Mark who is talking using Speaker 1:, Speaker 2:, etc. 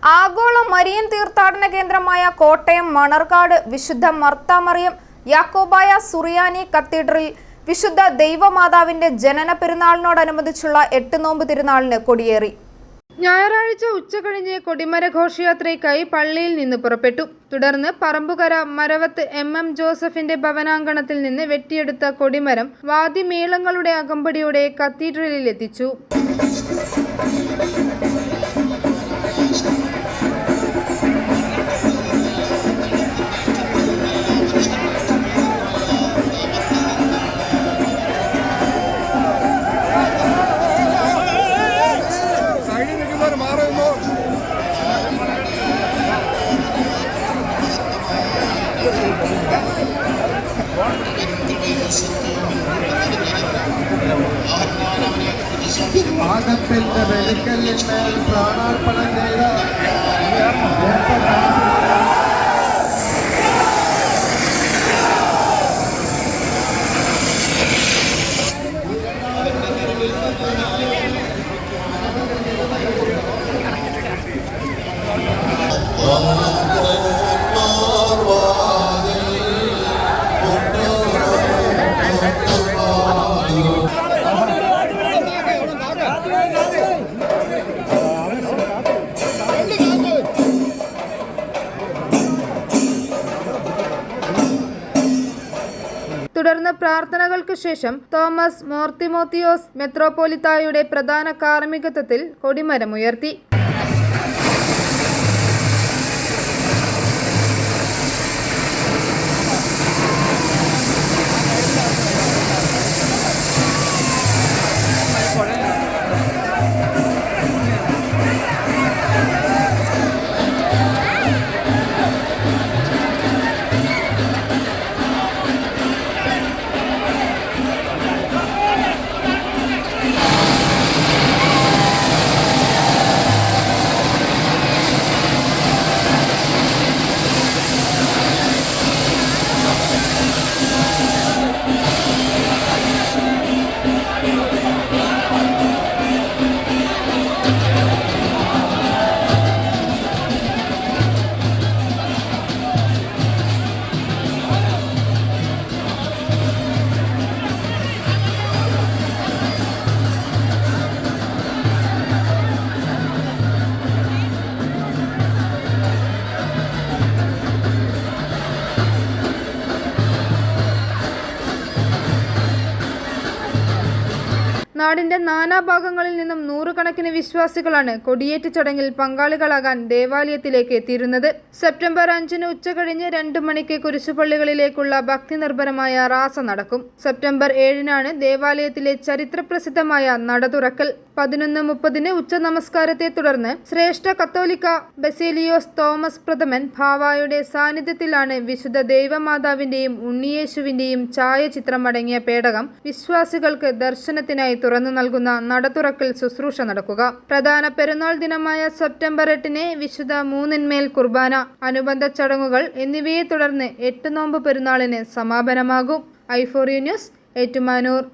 Speaker 1: ആഗോള മരിയൻ തീർത്ഥാടന കേന്ദ്രമായ കോട്ടയം മണർകാട് വിശുദ്ധ മർത്താമറിയം യാക്കോബായ സുറിയാനി കത്തീഡ്രലിൽ വിശുദ്ധ ദൈവമാതാവിന്റെ ജനന പെരുന്നാളിനോടനുബന്ധിച്ചുള്ള 8 നോമ്പ് തിരുനാളിന് കൊടിയേറി. ഞായറാഴ്ച ഉച്ചകഴിഞ്ഞ് കൊടിമര ഘോഷയാത്രയ്ക്കായി പള്ളിയിൽ നിന്ന് പുറപ്പെട്ടു. തുടർന്ന് പറമ്പുകര മരവത്ത് MM ജോസഫിന്റെ ഭവനാങ്കണത്തിൽ നിന്ന് വെട്ടിയെടുത്ത കൊടിമരം വാദ്യമേളങ്ങളുടെ അകമ്പടിയോടെ കത്തീഡ്രലിൽ എത്തിച്ചു.
Speaker 2: ആകത്തിന്റെ വെളിക്കല്ലിന്മേൽ പ്രാണാർപ്പണം ചെയ്ത
Speaker 1: തുടർന്ന് പ്രാർത്ഥനകൾക്ക് ശേഷം തോമസ് മോർ തിമോത്തിയോസ് മെത്രോപൊലിത്തായുടെ പ്രധാന കാർമ്മികത്വത്തിൽ കൊടിമരമുയർത്തി. നാടിന്റെ നാനാഭാഗങ്ങളിൽ നിന്നും നൂറുകണക്കിന് വിശ്വാസികളാണ് കൊടിയേറ്റ് ചടങ്ങിൽ പങ്കാളികളാകാൻ ദേവാലയത്തിലേക്ക് എത്തിയിരുന്നത്. സെപ്റ്റംബർ 5 ഉച്ചകഴിഞ്ഞ് 2 മണിക്ക് കുരിശുപള്ളികളിലേക്കുള്ള ഭക്തിനിർഭരമായ റാസ നടക്കും. സെപ്റ്റംബർ 7 ദേവാലയത്തിലെ ചരിത്രപ്രസിദ്ധമായ നട തുറക്കൽ. 11:30 ഉച്ച നമസ്കാരത്തെ തുടർന്ന് ശ്രേഷ്ഠ കത്തോലിക്ക ബസേലിയോസ് തോമസ് പ്രഥമൻ ഭാവായുടെ സാന്നിധ്യത്തിലാണ് വിശുദ്ധ ദൈവമാതാവിന്റെയും ഉണ്ണിയേശുവിന്റെയും ഛായാചിത്രം അടങ്ങിയ പേടകം വിശ്വാസികൾക്ക് ദർശനത്തിനായി തുറന്നു നൽകുന്ന നടതുറക്കൽ ശുശ്രൂഷ നടക്കുക. പ്രധാന പെരുന്നാൾ ദിനമായ സെപ്റ്റംബർ 8 വിശുദ്ധ മൂന്നിന്മേൽ കുർബാന, അനുബന്ധ ചടങ്ങുകൾ എന്നിവയെ തുടർന്ന് 8 നോമ്പ് പെരുന്നാളിന് സമാപനമാകും. i4u news, Ettumanoor.